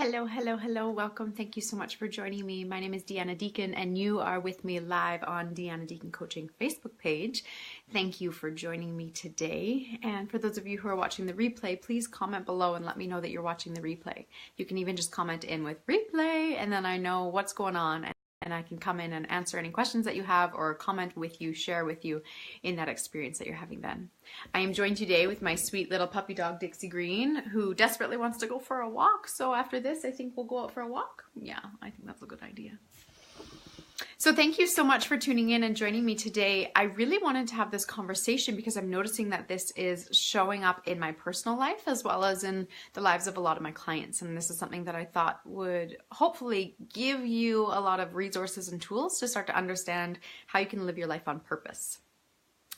Hello, hello, hello. Welcome. Thank you so much for joining me. My name is Deanna Deacon and you are with me live on Deanna Deacon Coaching Facebook page. Thank you for joining me today. And for those of you who are watching the replay, please comment below and let me know that you're watching the replay. You can even just comment in with replay and then I know what's going on and I can come in and answer any questions that you have or comment with you, share with you in that experience that you're having then. I am joined today with my sweet little puppy dog, Dixie Green, who desperately wants to go for a walk. So after this, I think we'll go out for a walk. Yeah, I think that's a good idea. So thank you so much for tuning in and joining me today. I really wanted to have this conversation because I'm noticing that this is showing up in my personal life as well as in the lives of a lot of my clients. And this is something that I thought would hopefully give you a lot of resources and tools to start to understand how you can live your life on purpose.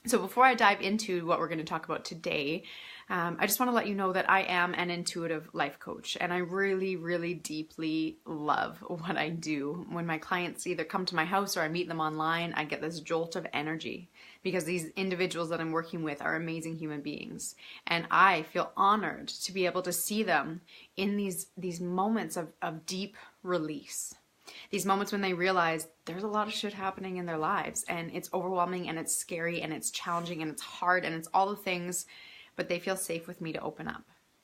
So before I dive into what we're going to talk about today, I just want to let you know that I am an intuitive life coach and I really, really deeply love what I do. When my clients either come to my house or I meet them online, I get this jolt of energy because these individuals that I'm working with are amazing human beings. And I feel honored to be able to see them in these moments of deep release. These moments when they realize there's a lot of shit happening in their lives and it's overwhelming and it's scary and it's challenging and it's hard and it's all the things, but they feel safe with me to open up.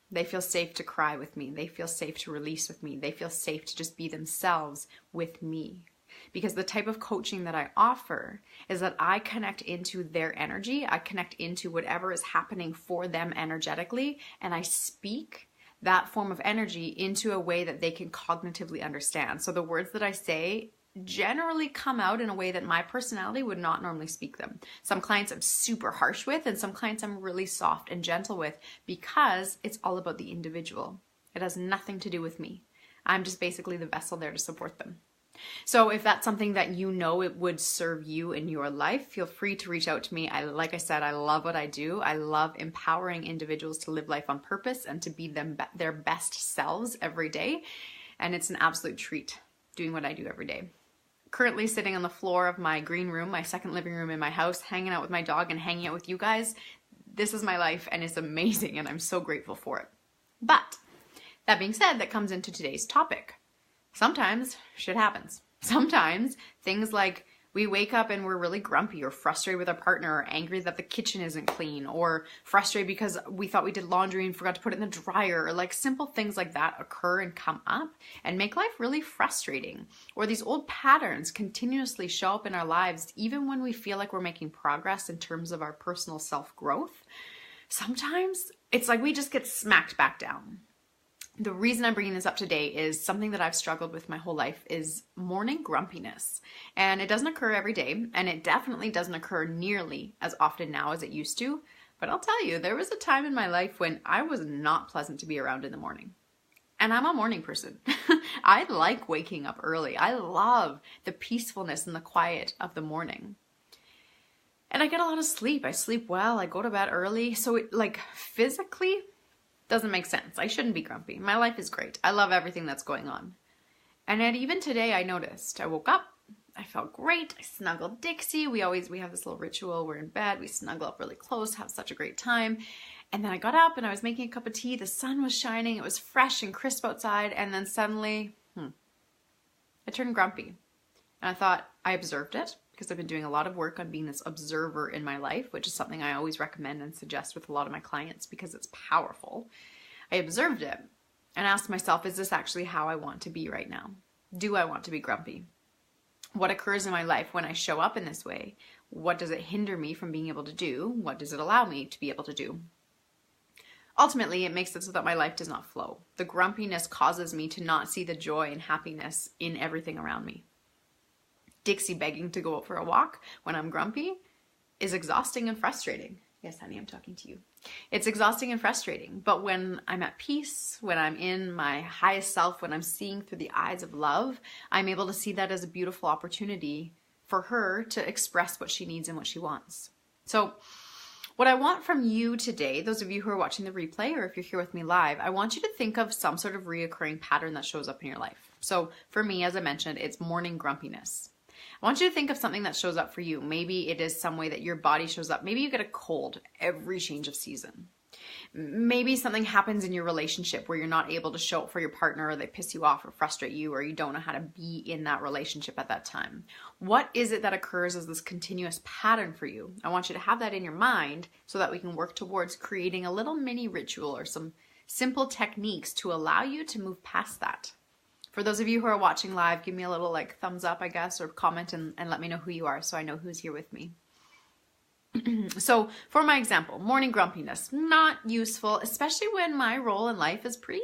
They feel safe to cry with me. They feel safe to release with me. They feel safe to just be themselves with me. Because the type of coaching that I offer is that I connect into their energy. I connect into whatever is happening for them energetically and I speak that form of energy into a way that they can cognitively understand. So the words that I say generally come out in a way that my personality would not normally speak them. Some clients I'm super harsh with and some clients I'm really soft and gentle with because it's all about the individual. It has nothing to do with me. I'm just basically the vessel there to support them. So if that's something that you know it would serve you in your life, feel free to reach out to me. Like I said, I love what I do. I love empowering individuals to live life on purpose and to be their best selves every day. And it's an absolute treat doing what I do every day. Currently sitting on the floor of my green room, my second living room in my house, hanging out with my dog and hanging out with you guys. This is my life and it's amazing and I'm so grateful for it. But that being said, that comes into today's topic. Sometimes shit happens. Sometimes things like we wake up and we're really grumpy or frustrated with our partner or angry that the kitchen isn't clean or frustrated because we thought we did laundry and forgot to put it in the dryer, or like simple things like that occur and come up and make life really frustrating. Or these old patterns continuously show up in our lives even when we feel like we're making progress in terms of our personal self-growth. Sometimes it's like we just get smacked back down. The reason I'm bringing this up today is something that I've struggled with my whole life is morning grumpiness. And it doesn't occur every day, and it definitely doesn't occur nearly as often now as it used to. But I'll tell you, there was a time in my life when I was not pleasant to be around in the morning. And I'm a morning person. I like waking up early. I love the peacefulness and the quiet of the morning. And I get a lot of sleep. I sleep well. I go to bed early. So it, like, physically doesn't make sense. I shouldn't be grumpy. My life is great. I love everything that's going on. And then even today I noticed, I woke up, I felt great. I snuggled Dixie. We have this little ritual. We're in bed. We snuggle up really close, have such a great time. And then I got up and I was making a cup of tea. The sun was shining. It was fresh and crisp outside. And then suddenly, I turned grumpy. And I thought, I observed it because I've been doing a lot of work on being this observer in my life, which is something I always recommend and suggest with a lot of my clients because it's powerful. I observed it and asked myself, is this actually how I want to be right now? Do I want to be grumpy? What occurs in my life when I show up in this way? What does it hinder me from being able to do? What does it allow me to be able to do? Ultimately, it makes it so that my life does not flow. The grumpiness causes me to not see the joy and happiness in everything around me. Dixie begging to go out for a walk when I'm grumpy is exhausting and frustrating. Yes, honey, I'm talking to you. It's exhausting and frustrating. But when I'm at peace, when I'm in my highest self, when I'm seeing through the eyes of love, I'm able to see that as a beautiful opportunity for her to express what she needs and what she wants. So what I want from you today, those of you who are watching the replay, or if you're here with me live, I want you to think of some sort of reoccurring pattern that shows up in your life. So for me, as I mentioned, it's morning grumpiness. I want you to think of something that shows up for you. Maybe it is some way that your body shows up. Maybe you get a cold every change of season. Maybe something happens in your relationship where you're not able to show up for your partner, or they piss you off or frustrate you, or you don't know how to be in that relationship at that time. What is it that occurs as this continuous pattern for you? I want you to have that in your mind so that we can work towards creating a little mini ritual or some simple techniques to allow you to move past that. For those of you who are watching live, give me a little thumbs up, I guess, or comment and let me know who you are so I know who's here with me. So for my example, morning grumpiness, not useful, especially when my role in life is pretty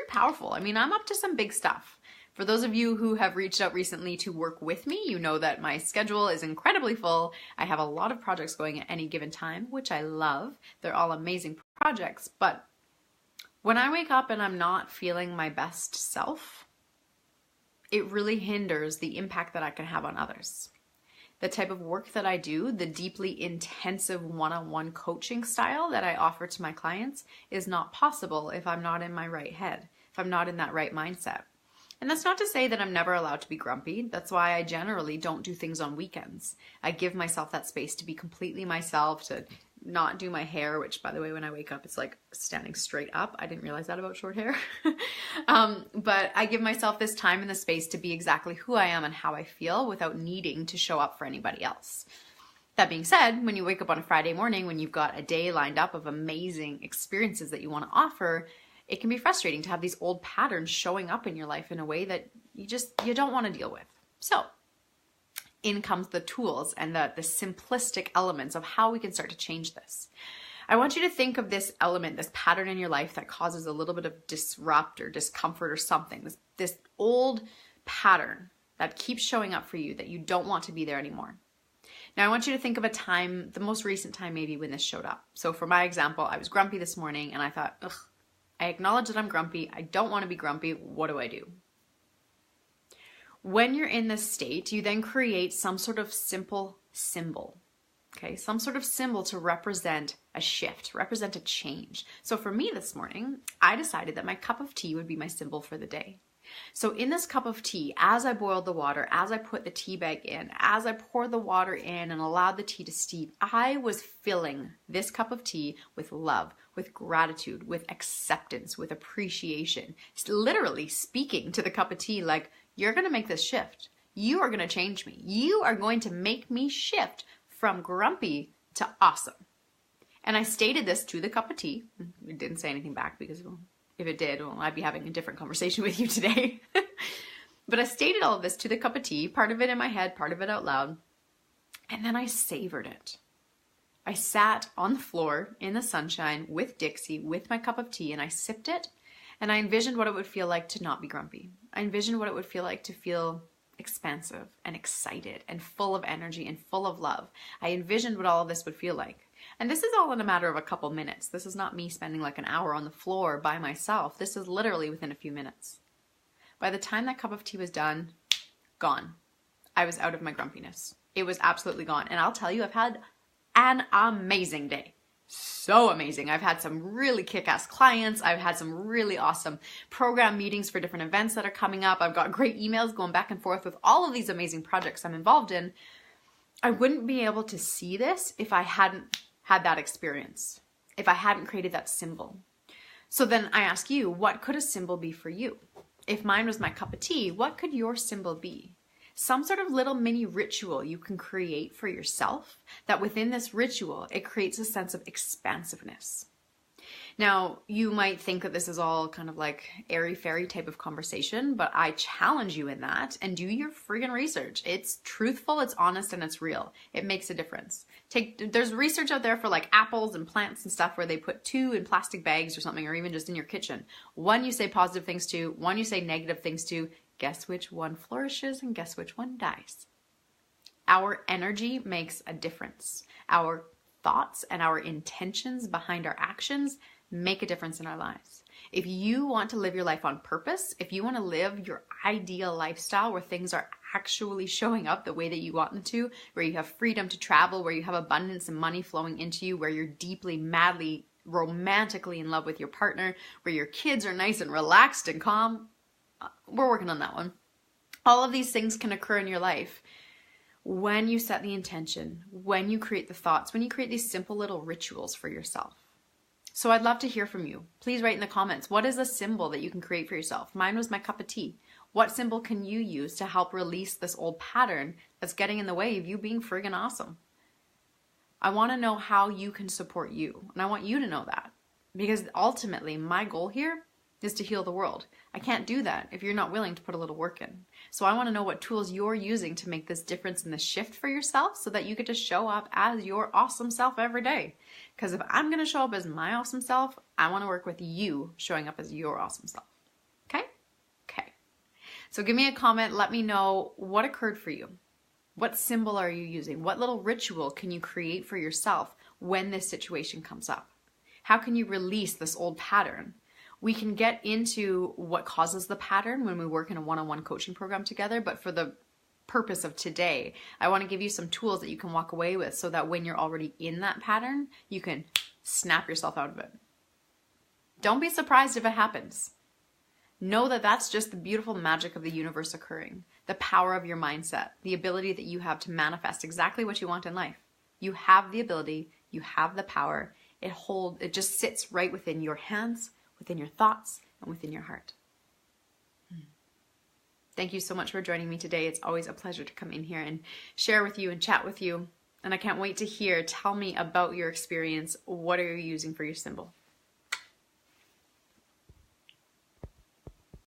powerful. I mean, I'm up to some big stuff. For those of you who have reached out recently to work with me, you know that my schedule is incredibly full. I have a lot of projects going at any given time, which I love. They're all amazing projects. But when I wake up and I'm not feeling my best self, it really hinders the impact that I can have on others. The type of work that I do, the deeply intensive one-on-one coaching style that I offer to my clients is not possible if I'm not in my right head, if I'm not in that right mindset. And that's not to say that I'm never allowed to be grumpy. That's why I generally don't do things on weekends. I give myself that space to be completely myself, to not do my hair, which, by the way, when I wake up, it's like standing straight up. I didn't realize that about short hair. But I give myself this time and the space to be exactly who I am and how I feel without needing to show up for anybody else. That being said, when you wake up on a Friday morning, when you've got a day lined up of amazing experiences that you want to offer, it can be frustrating to have these old patterns showing up in your life in a way that you don't want to deal with. So in comes the tools and the simplistic elements of how we can start to change this. I want you to think of this element, this pattern in your life that causes a little bit of disrupt or discomfort or something, this old pattern that keeps showing up for you that you don't want to be there anymore. Now I want you to think of a time, the most recent time maybe when this showed up. So for my example, I was grumpy this morning and I thought, I acknowledge that I'm grumpy. I don't want to be grumpy. What do I do? When you're in this state, you then create some sort of simple symbol, okay? Some sort of symbol to represent a shift, represent a change. So for me this morning, I decided that my cup of tea would be my symbol for the day. So in this cup of tea, as I boiled the water, as I put the tea bag in, as I poured the water in and allowed the tea to steep, I was filling this cup of tea with love, with gratitude, with acceptance, with appreciation. It's literally speaking to the cup of tea like, you're going to make this shift. You are going to change me. You are going to make me shift from grumpy to awesome. And I stated this to the cup of tea. It didn't say anything back because, well, if it did, well, I'd be having a different conversation with you today. But I stated all of this to the cup of tea, part of it in my head, part of it out loud. And then I savored it. I sat on the floor in the sunshine with Dixie, with my cup of tea, and I sipped it. And I envisioned what it would feel like to not be grumpy. I envisioned what it would feel like to feel expansive and excited and full of energy and full of love. I envisioned what all of this would feel like. And this is all in a matter of a couple minutes. This is not me spending like an hour on the floor by myself. This is literally within a few minutes. By the time that cup of tea was done, gone. I was out of my grumpiness. It was absolutely gone. And I'll tell you, I've had an amazing day. So amazing. I've had some really kick-ass clients. I've had some really awesome program meetings for different events that are coming up. I've got great emails going back and forth with all of these amazing projects I'm involved in. I wouldn't be able to see this if I hadn't had that experience, if I hadn't created that symbol. So then I ask you, what could a symbol be for you? If mine was my cup of tea, what could your symbol be? Some sort of little mini ritual you can create for yourself that within this ritual, it creates a sense of expansiveness. Now, you might think that this is all kind of like airy-fairy type of conversation, but I challenge you in that and do your friggin' research. It's truthful, it's honest, and it's real. It makes a difference. There's research out there for like apples and plants and stuff where they put 2 in plastic bags or something, or even just in your kitchen. One you say positive things to, one you say negative things to. Guess which one flourishes and guess which one dies. Our energy makes a difference. Our thoughts and our intentions behind our actions make a difference in our lives. If you want to live your life on purpose, if you want to live your ideal lifestyle where things are actually showing up the way that you want them to, where you have freedom to travel, where you have abundance and money flowing into you, where you're deeply, madly, romantically in love with your partner, where your kids are nice and relaxed and calm, we're working on that one. All of these things can occur in your life when you set the intention, when you create the thoughts, when you create these simple little rituals for yourself. So I'd love to hear from you. Please write in the comments, what is a symbol that you can create for yourself? Mine was my cup of tea. What symbol can you use to help release this old pattern that's getting in the way of you being friggin' awesome? I want to know how you can support you, and I want you to know that, because ultimately my goal here is to heal the world. I can't do that if you're not willing to put a little work in. So I want to know what tools you're using to make this difference in the shift for yourself so that you get to show up as your awesome self every day. Because if I'm going to show up as my awesome self, I want to work with you showing up as your awesome self. Okay? Okay. So give me a comment. Let me know what occurred for you. What symbol are you using? What little ritual can you create for yourself when this situation comes up? How can you release this old pattern? We can get into what causes the pattern when we work in a one-on-one coaching program together, but for the purpose of today, I want to give you some tools that you can walk away with so that when you're already in that pattern, you can snap yourself out of it. Don't be surprised if it happens. Know that that's just the beautiful magic of the universe occurring, the power of your mindset, the ability that you have to manifest exactly what you want in life. You have the ability, you have the power. It just sits right within your hands, within your thoughts, and within your heart. Thank you so much for joining me today. It's always a pleasure to come in here and share with you and chat with you. And I can't wait to hear. Tell me about your experience. What are you using for your symbol?